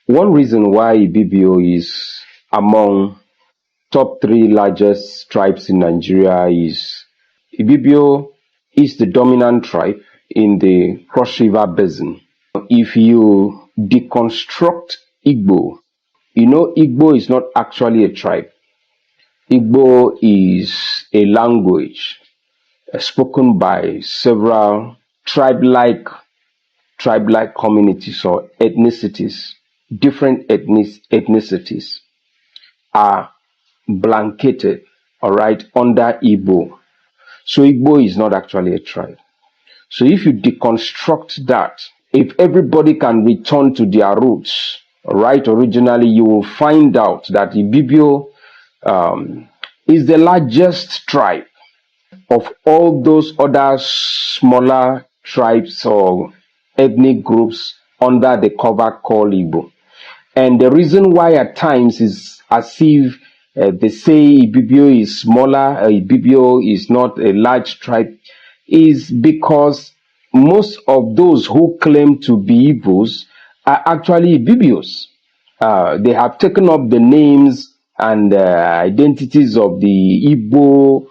One reason why Ibibio is among top three largest tribes in Nigeria is Ibibio is the dominant tribe in the Cross River Basin. If you deconstruct Igbo, you know Igbo is not actually a tribe. Igbo is a language spoken by several tribe-like communities or ethnicities. Different ethnicities are blanketed, all right, under Igbo. So Igbo is not actually a tribe. So if you deconstruct that, if everybody can return to their roots, all right, originally, you will find out that Ibibio is the largest tribe of all those other smaller tribes or ethnic groups under the cover called Igbo. And the reason why at times is as if they say Ibibio is smaller, Ibibio is not a large tribe, is because most of those who claim to be Igbos are actually Ibibios. They have taken up the names and identities of the Igbo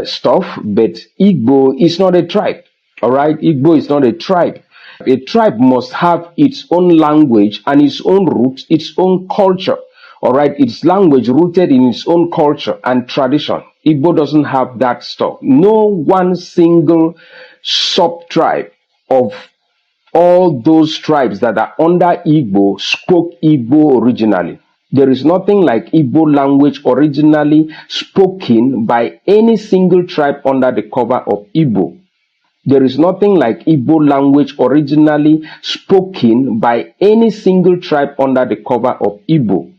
stuff, but Igbo is not a tribe. All right, Igbo is not a tribe. A tribe must have its own language and its own roots, its own culture. All right, its language rooted in its own culture and tradition. Igbo doesn't have that stuff. No one single sub-tribe of all those tribes that are under Igbo spoke Igbo originally. There is nothing like Igbo language originally spoken by any single tribe under the cover of Igbo. There is nothing like Igbo language originally spoken by any single tribe under the cover of Igbo.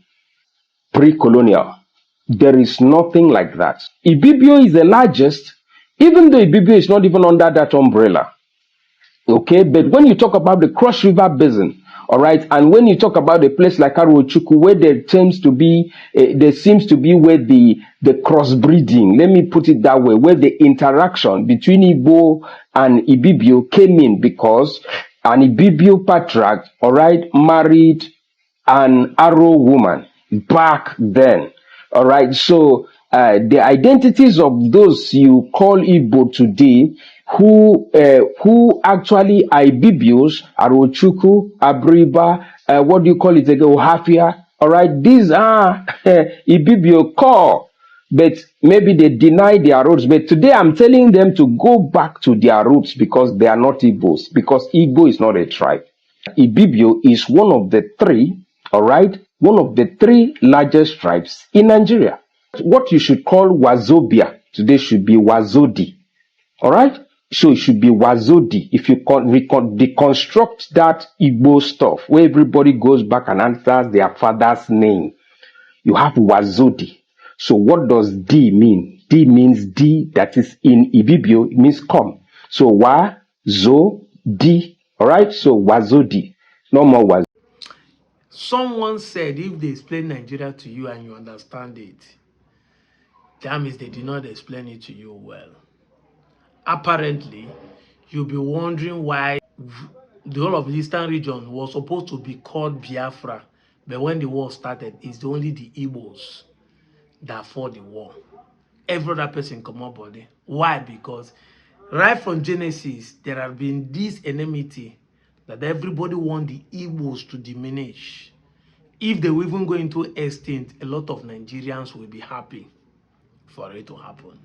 Pre-colonial. There is nothing like that. Ibibio is the largest, even though Ibibio is not even under that umbrella. Okay, but when you talk about the Cross River Basin, all right, and when you talk about a place like Arochukwu, where there seems to be where the crossbreeding, let me put it that way, where the interaction between Igbo and Ibibio came in because an Ibibio patriarch, all right, married an Aro woman back then, all right. So the identities of those you call Igbo today, who actually are Ibibios, Arochukwu, Abriba, what do you call it again, Ohafia, all right, these are Ibibio core, but maybe they deny their roots. But today I'm telling them to go back to their roots because they are not Igbos, because Igbo is not a tribe. Ibibio is one of the three, all right, one of the three largest tribes in Nigeria. What you should call Wazobia today should be WaZoDi, all right? So it should be WaZoDi. If you deconstruct that Igbo stuff, where everybody goes back and answers their father's name, you have WaZoDi. So what does D mean? D means D, that is in Ibibio, it means come. So WaZoDi, all right? So WaZoDi, no more WaZoDi. Someone said if they explain Nigeria to you and you understand it, that means they did not explain it to you well. Apparently, you'll be wondering why the whole of the eastern region was supposed to be called Biafra, but when the war started, it's only the Igbos that fought the war. Every other person come up body. Why? Because right from Genesis, there have been this enmity that everybody want the Igbos to diminish. If they will even go into extinct, a lot of Nigerians will be happy for it to happen.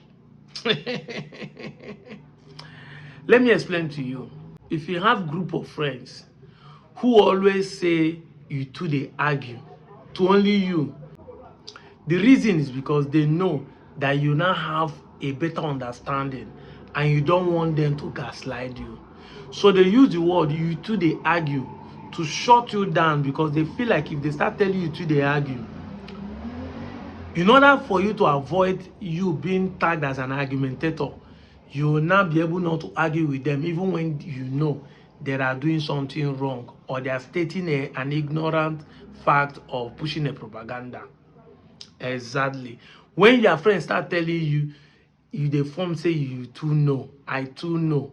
Let me explain to you. If you have group of friends who always say you two they argue to only you, the reason is because they know that you now have a better understanding and you don't want them to gaslight you. So they use the word you two they argue to shut you down, because they feel like if they start telling you two they argue, in order for you to avoid you being tagged as an argumentator, you will not be able not to argue with them even when you know they are doing something wrong or they are stating an ignorant fact or pushing a propaganda. Exactly. When your friends start telling you, the form say you too know, I too know.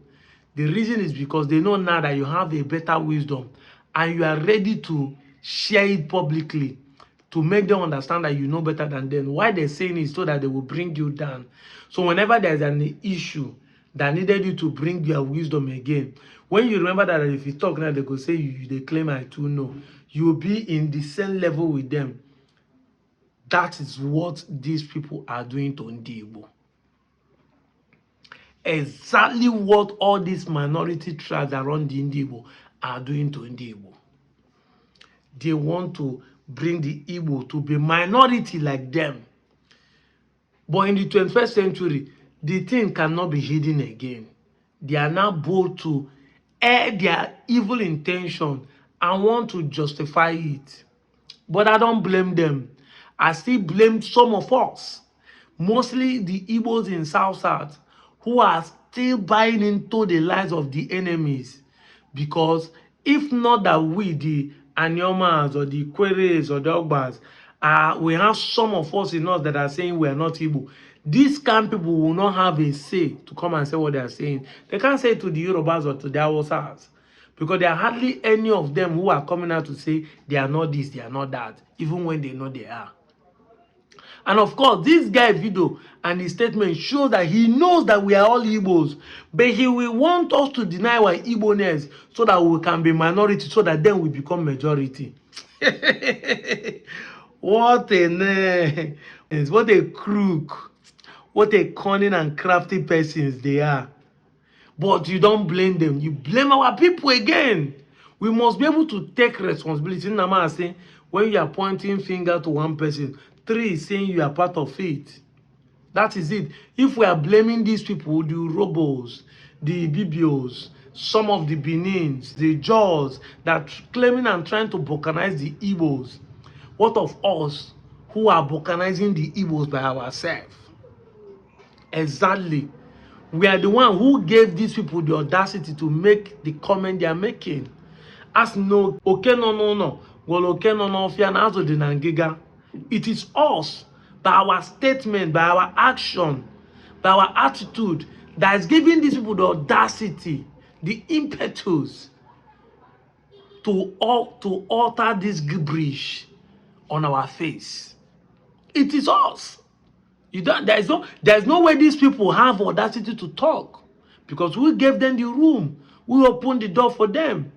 The reason is because they know now that you have a better wisdom and you are ready to share it publicly to make them understand that you know better than them. Why they're saying is so that they will bring you down. So whenever there's an issue that needed you to bring your wisdom again, when you remember that if you talk now, they go say they claim I too know. You will be in the same level with them. That is what these people are doing to Igbo. Exactly what all these minority tribes around the Igbo are doing to Igbo. They want to bring the Igbo to be minority like them. But in the 21st century, the thing cannot be hidden again. They are now bold to air their evil intention and want to justify it. But I don't blame them. I still blame some of us, mostly the Igbos in South, who are still buying into the lies of the enemies. Because if not that we, the Anyomas or the Kweres or the Ogbas, we have some of us in us that are saying we are not Igbo. These kind of people will not have a say to come and say what they are saying. They can't say it to the Yorubas or to the Hausas. Because there are hardly any of them who are coming out to say they are not this, they are not that, even when they know they are. And of course, this guy video and his statement shows that he knows that we are all Igbos, but he will want us to deny our Igbo-ness so that we can be minority, so that then we become majority. What a crook, what a cunning and crafty persons they are. But you don't blame them. You blame our people again. We must be able to take responsibility. Nama saying, when you are pointing finger to one person, 3 is saying you are part of it. That is it. If we are blaming these people, the Urobos, the Ibibos, some of the Benins, the Jaws, that claiming and trying to balkanize the Igbos, what of us who are balkanizing the Igbos by ourselves? Exactly. We are the one who gave these people the audacity to make the comment they are making. As no, okay, no. Well, okay, no, WaZoDi. It is us, by our statement, by our action, by our attitude, that is giving these people the audacity, the impetus to alter this gibberish on our face. It is us. There's no way these people have audacity to talk, because we gave them the room. We opened the door for them.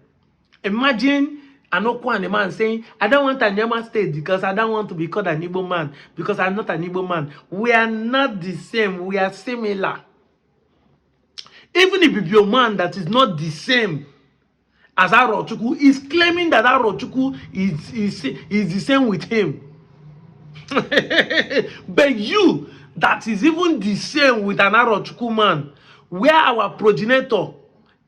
Imagine an Okwane man saying, I don't want a Nyama state because I don't want to be called an Igbo man, because I'm not an Igbo man. We are not the same. We are similar. Even if Ibibo man that is not the same as Arochukwu is claiming that Arochukwu is the same with him. But you that is even the same with an Arochukwu man, where our progenitor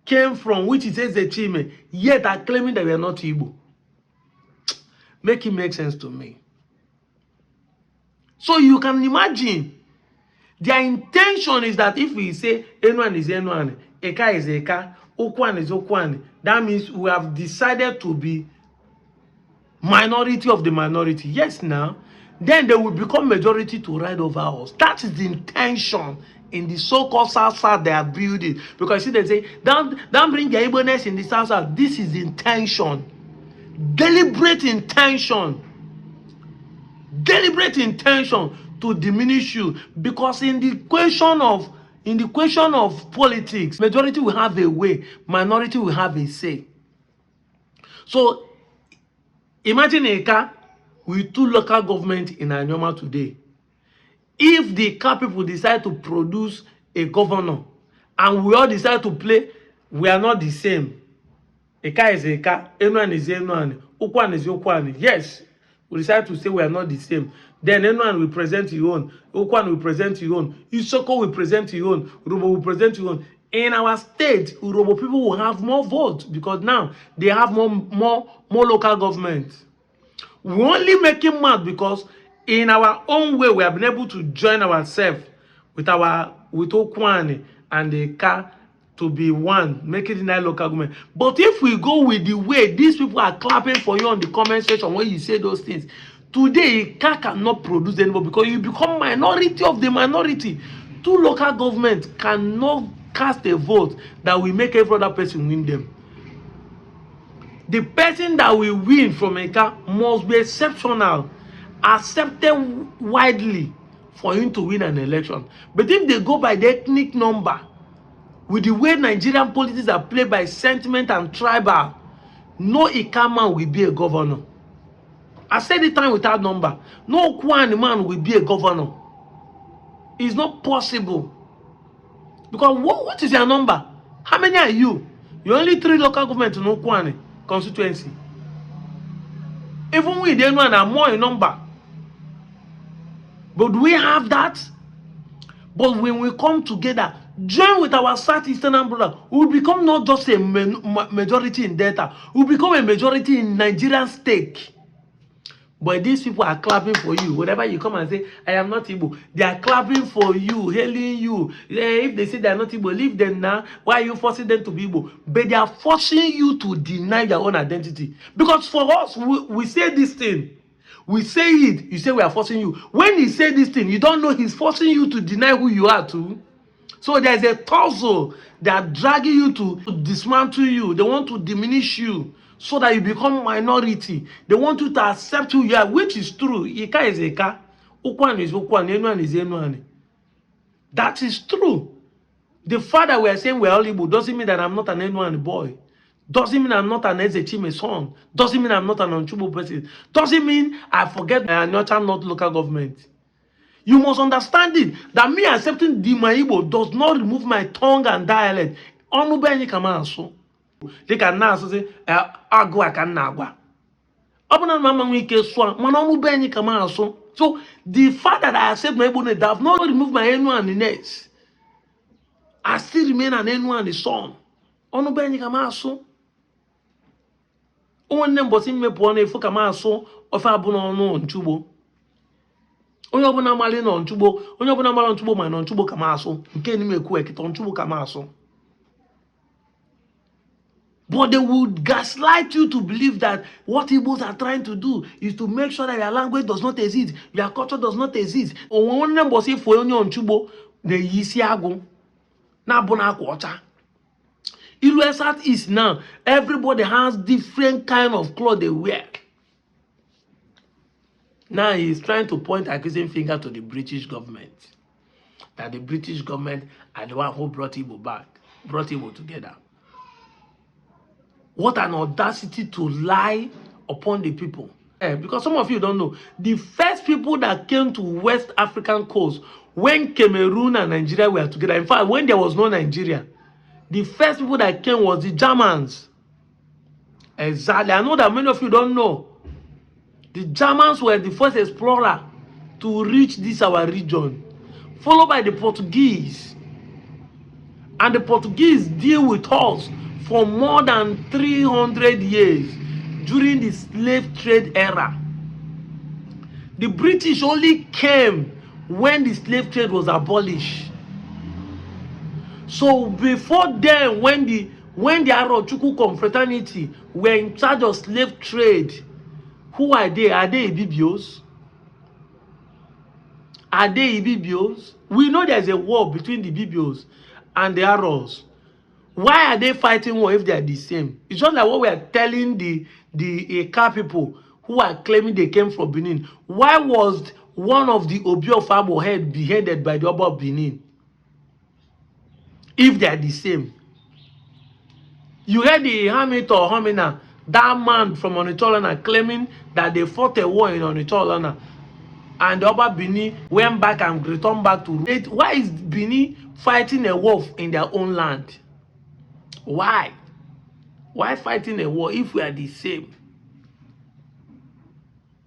came from, which is Ezechime, yet are claiming that we are not Igbo. Make it make sense to me. So you can imagine their intention is that if we say N1 is N1, Eka is Eka, Okwan is Okwan, that means we have decided to be minority of the minority. Yes, now, then they will become majority to ride over us. That is the intention in the so-called South they are building. Because see, they say, don't bring your Igbo-ness in the South. This is the intention. Deliberate intention to diminish you. Because in the question of politics, majority will have a way, minority will have a say. So imagine a car with 2 local governments in Anyoma today. If the car people decide to produce a governor and we all decide to play, we are not the same. Eka is Eka, N1 is N1, Okwan is Okwan. Yes, we decide to say we are not the same. Then N1 will present your own, Okwan will present your own, Isoko will present your own, Urobo will present your own. In our state, Urobo people will have more votes because now they have more local government. We only make him mad because in our own way we have been able to join ourselves with Okwane and the car to be one, make it in that local government. But if we go with the way these people are clapping for you on the comment section when you say those things, today car cannot produce anymore because you become minority of the minority. 2 local governments cannot cast a vote that will make every other person win them. The person that will win from Eka must be exceptional, accepted widely for him to win an election. But if they go by the ethnic number, with the way Nigerian politics are played by sentiment and tribal, no Ika man will be a governor. I said it time without number. No Kwani man will be a governor. It's not possible. Because what is your number? How many are you? You only 3 local government in Kwani constituency. Even we don't know are more in number. But we have that. But when we come together, join with our Southeastern brother, we will become not just a majority in Delta, we will become a majority in Nigerian stake. But these people are clapping for you. Whenever you come and say, I am not Igbo, they are clapping for you, hailing you. If they say they are not Igbo, leave them now. Why are you forcing them to be Igbo? But they are forcing you to deny your own identity. Because for us, we say this thing. We say it, you say we are forcing you. When he say this thing, you don't know he's forcing you to deny who you are too. So there's a tussle. They are dragging you to dismantle you. They want to diminish you so that you become minority. They want you to accept who you are, which is true. Ika is Ika. Ukwan is Ukwan. Enuan is Enuan. That is true. The fact that we are saying we're all Igbo doesn't mean that I'm not an Enuan boy. Doesn't mean I'm not an Ezechime son. Doesn't mean I'm not an Onchubo person. Doesn't mean I forget my Anyocha not local government. You must understand it that me accepting the Igbo does not remove my tongue and dialect. Onubeni kamaso. They can now say, agwa kan nagwa. Abuna mama wike swa, man onubeni kamaso. So the fact that I accept my Igbo does not remove my Enuaniness. I still remain an Enuani son. Onubeni kamaso. Onye mbosi mmepu na efu kamaso ofe abuna onu Nchubo. Onye ọbụla mali nọ Nchugbo, onye ọbụla mara Nchugbo ma nọ Nchugbo ka masụ, nke ni mekwu ekita Nchugbo ka masụ. But they would gaslight you to believe that what Igbos are trying to do is to make sure that your language does not exist, your culture does not exist. Onye mbosi fo onye Nchugbo na yisi agụ na abụna akwa ọcha. Ilu South East now, everybody has different kind of clothes they wear. Now he's trying to point accusing finger to the British government. That the British government are the one who brought Igbo back, brought Igbo together. What an audacity to lie upon the people. Because some of you don't know, the first people that came to West African coast when Cameroon and Nigeria were together, in fact, when there was no Nigeria, the first people that came was the Germans. Exactly. I know that many of you don't know. The Germans were the first explorer to reach this our region, followed by the Portuguese. And the Portuguese deal with us for more than 300 years during the slave trade era. The British only came when the slave trade was abolished. So before then, when the Arochukwu confraternity were in charge of slave trade, who are they? Are they Ibibios? Are they Ibibios? We know there's a war between the Ibibios and the Aros. Why are they fighting war if they are the same? It's just like what we are telling the Eka people who are claiming they came from Benin. Why was one of the Obi of Abo head beheaded by the Oba of Benin? If they are the same. You heard the Hamid or Homina, that man from Onitsholana claiming that they fought a war in Onitsholana and the Oba Benin went back and returned back to it. Why is Benin fighting a war in their own land? Why? Why fighting a war if we are the same?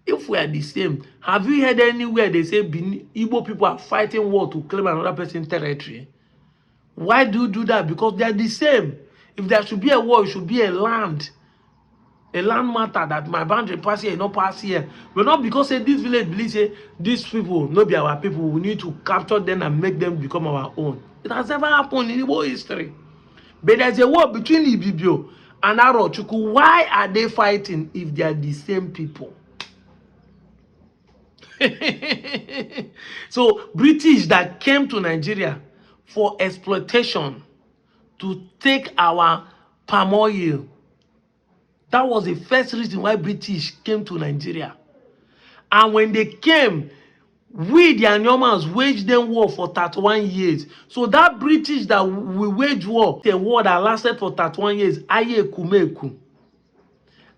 If we are the same, have you heard anywhere they say Benin, Igbo people are fighting war to claim another person's territory? Why do you do that? Because they are the same. If there should be a war, it should be a land matter that my boundary pass here, not pass here. But not because say this village believes say these people not be our people. We need to capture them and make them become our own. It has never happened in Igbo history. But there's a war between Ibibo and Arochukwu. Why are they fighting if they are the same people? So British that came to Nigeria for exploitation to take our palm oil, That was the first reason why British came to Nigeria. And when they came, we, the Anyomans, waged them war for 31 years. So that British that we waged war, the war that lasted for 31 years, Aye Kumeku.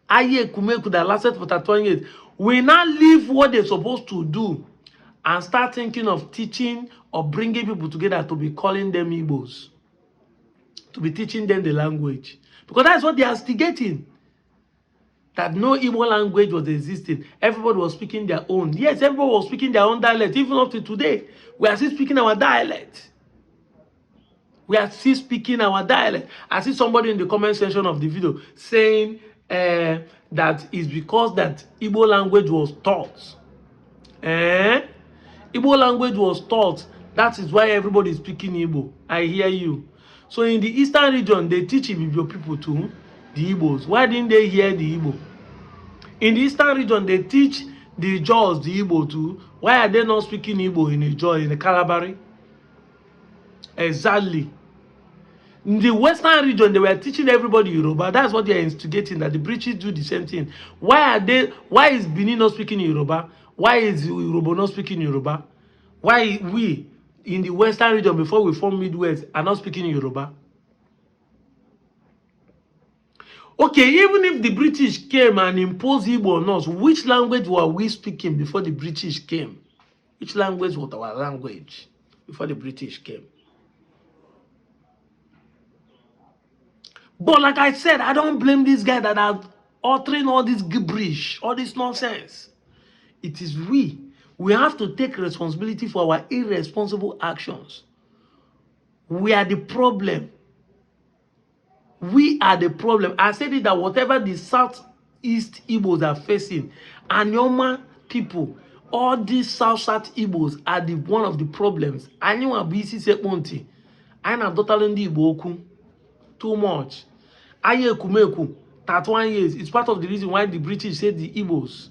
Aye Kumeku that lasted for 31 years. We now leave what they're supposed to do and start thinking of teaching or bringing people together to be calling them Igbos, to be teaching them the language. Because that's what they are instigating. That no Igbo language was existing. Everybody was speaking their own. Yes, everybody was speaking their own dialect. Even up to today, we are still speaking our dialect. We are still speaking our dialect. I see somebody in the comment section of the video saying that it's because that Igbo language was taught. Igbo language was taught. That is why everybody is speaking Igbo. I hear you. So in the eastern region, they teach Ibibo people too, the Igbos. Why didn't they hear the Igbo? In the eastern region, they teach the Jaws, the Igbo too. Why are they not speaking Igbo in the Jaw, in the Calabari? Exactly. In the western region, they were teaching everybody Yoruba. That's what they are instigating, that the British do the same thing. Why is Benin not speaking Yoruba? Why is Yoruba not speaking Yoruba? Why we in the western region, before we form Midwest, are not speaking Yoruba? Okay, even if the British came and imposed Igbo on us, which language were we speaking before the British came? Which language was our language before the British came? But like I said, I don't blame this guy that are uttering all this gibberish, all this nonsense. It is we. We have to take responsibility for our irresponsible actions. We are the problem. We are the problem. I said it that whatever the Southeast Igbos are facing, Anyoma people, all these South Igbos are one of the problems. Anyone BC Seponti. I na totally Igbo okwu. Too much. Aye Kumeku, 31 years. It's part of the reason why the British said the Igbos.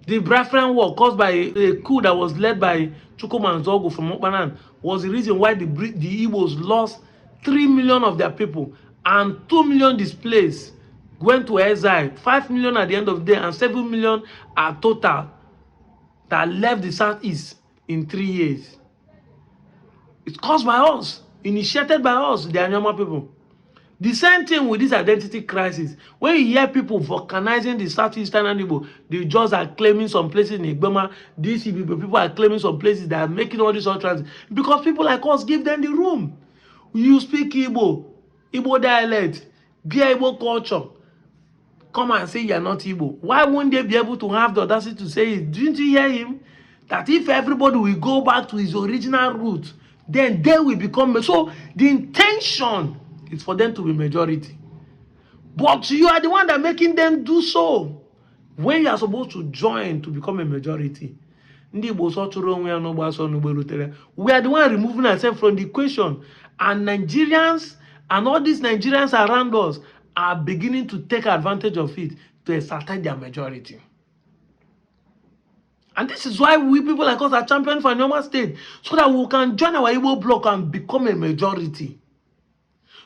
The Biafran War caused by a coup that was led by Chukwumanzogo from Okpanan was the reason why the Igbos lost 3 million of their people and 2 million displaced, went to exile, 5 million at the end of the day, and 7 million are total that left the Southeast in 3 years. It's caused by us, initiated by us, the Anyama people. The same thing with this identity crisis. When you hear people vulcanizing the Southeastern Igbo, the Jaws are claiming some places in Igboma, these people are claiming some places that are making all these utterances. Because people like us give them the room. You speak Igbo, Igbo dialect, bear Igbo culture. Come and say you are not Igbo. Why won't they be able to have the audacity to say it? Didn't you hear him? That if everybody will go back to his original root, then they will become. So the intention is for them to be majority. But you are the one that making them do so. When you are supposed to join to become a majority. We are the one removing ourselves from the equation. And Nigerians and all these Nigerians around us are beginning to take advantage of it to ascertain their majority. And this is why we people like us are championing for Anyoma State, so that we can join our Igbo bloc and become a majority.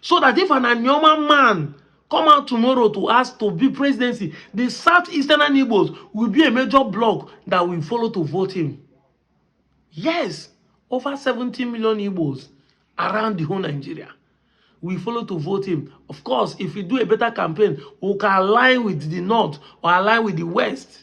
So that if an Anyoma man come out tomorrow to ask to be presidency, the Southeastern Igbos will be a major bloc that will follow to vote him. Yes, over 70 million Igbos around the whole Nigeria will follow to vote him. Of course, if we do a better campaign, we can align with the North or align with the West.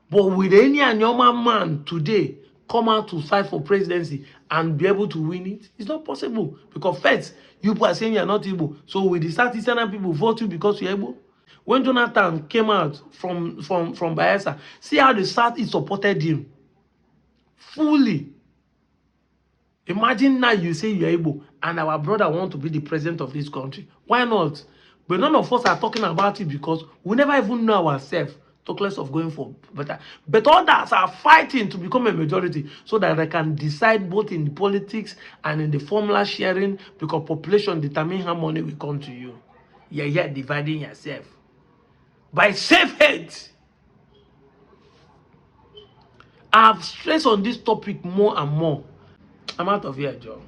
But with any Anyoma man today come out to fight for presidency and be able to win it, it's not possible. Because first, you people are saying you are not Igbo. So with the Southeastern people vote you because you're Igbo. When Jonathan came out from Bayelsa, see how the Southeast supported him fully. Imagine now you say you're Igbo and our brother wants to be the president of this country. Why not? But none of us are talking about it because we never even know ourselves. Talk less of going for better. But others are fighting to become a majority so that they can decide both in the politics and in the formula sharing, because population determines how money will come to you. You're dividing yourself. By safe hate. I've stressed on this topic more and more. I'm out of here, Joe.